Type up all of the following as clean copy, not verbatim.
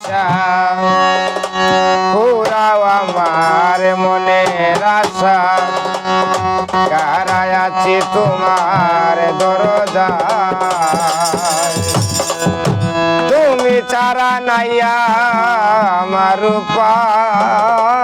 আশা পুরাও আমার মনের আশা কারায় আছি তোমার দরজায় তুমি ছাড়া নাইয়া আমার উপায়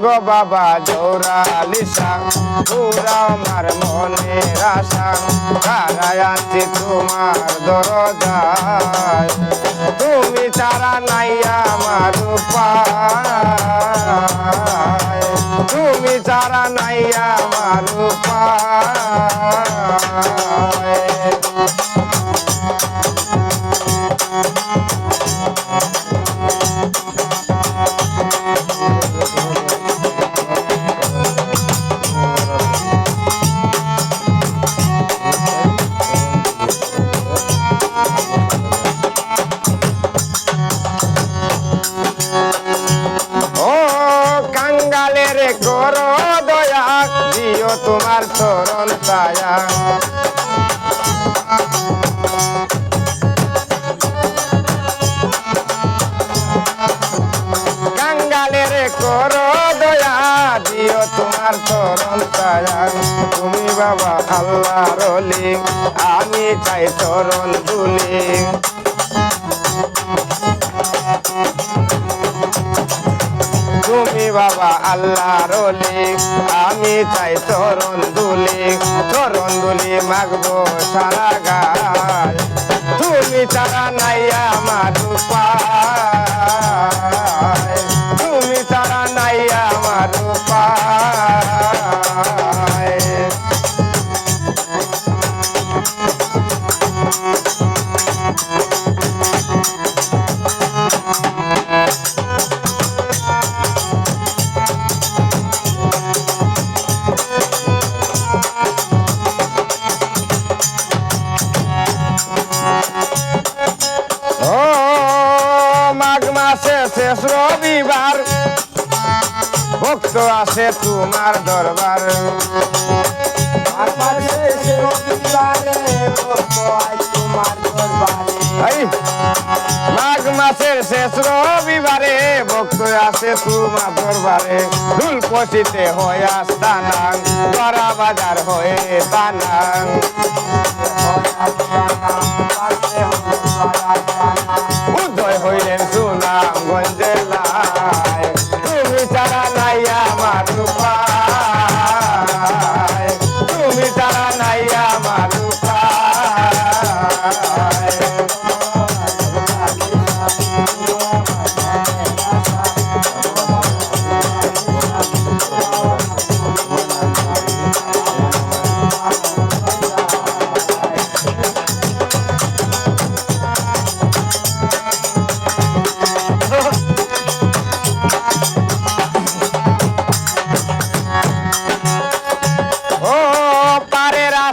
গো বাবা জৌরালিশা পুরা আমার মনের আশা কারায় আছি তোমার দরজায় তুমি ছাড়া নাই আমার উপায় তুমি ছাড়া নাই আমার উপায় করো দয়া দিও তোমার চরণ ছায়া কাঙ্গালের করো দয়া দিও তোমার চরণ ছায়া তুমি বাবা আল্লাহর ওলি আমি চাই চরণ দুলি তুমি বাবা আল্লাহর ওলি আমি চাই চরণ দুলি মাগবো সারা গায় তুমি ছাড়া নাই আমার উপায় তুমি ছাড়া নাই আমার উপায় শেষ রবিবার ভক্ত আসে তোমার দরবার মাঘ মাসের শেষ রবিবারে ভক্ত আসে তোমার দরবারে ঢুল পশিতে হয় আস্তানাং বড়া বাজার হয়ে তানাং উদয় হইলেন সুনাম গঞ্জেলায় তুমি ছাড়া নাই আমার উপায় তুমি ছাড়া নাই আমার উপায়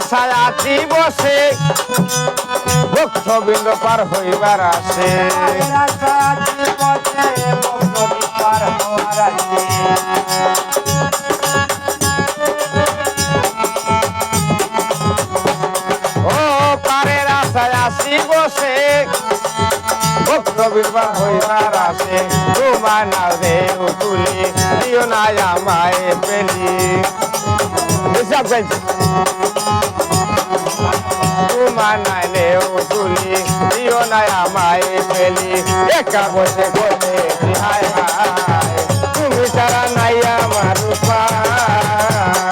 সায়াতি বসে ভক্তবৃন্দ পার হইবার আসে ও পারের আশায় আসি বসে ভক্তবৃন্দ পার হইবার আসে তোমার নাও রে তুলি দিও না আমায় পেলি এসব গাইছে মানাইলে তুলি দিও না আমায় ফেলি একা বসে বসে হায় হায় তুমি ছাড়া নাই আমার উপায়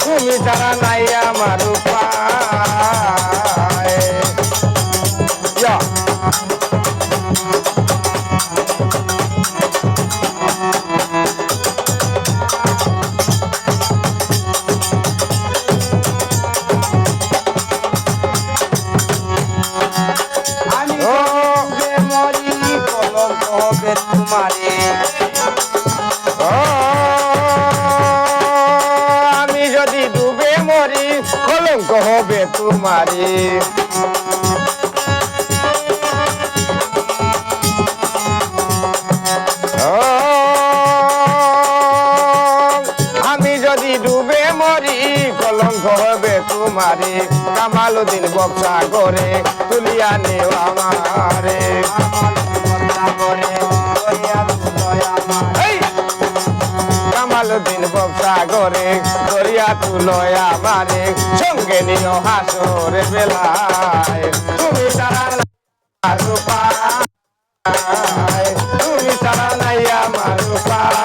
তুমি ছাড়া নাই আমার উপায় আমি যদি ডুবে মরি কলঙ্ক হবে তোমারি যদি ডুবে মরি কলঙ্ক হবে তোমারে কামালুদ্দিন বক্সা করে তুলিয়া নেও আমারে কামালুদ্দিন বক্সা করে দরিয়া তুলয় আমারে সঙ্গে নিও হাসরে বেলায় তুমি তারা তুমি তারা নাই আমার উপায়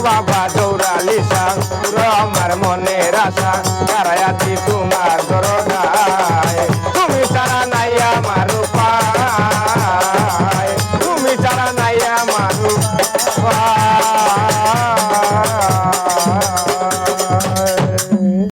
বাবা দৌড়ালি পুরো আমার মনের আশা কারায়াতি তোমার দরগায় তুমি ছাড়া নাই আমার উপায় তুমি ছাড়া নাই আমার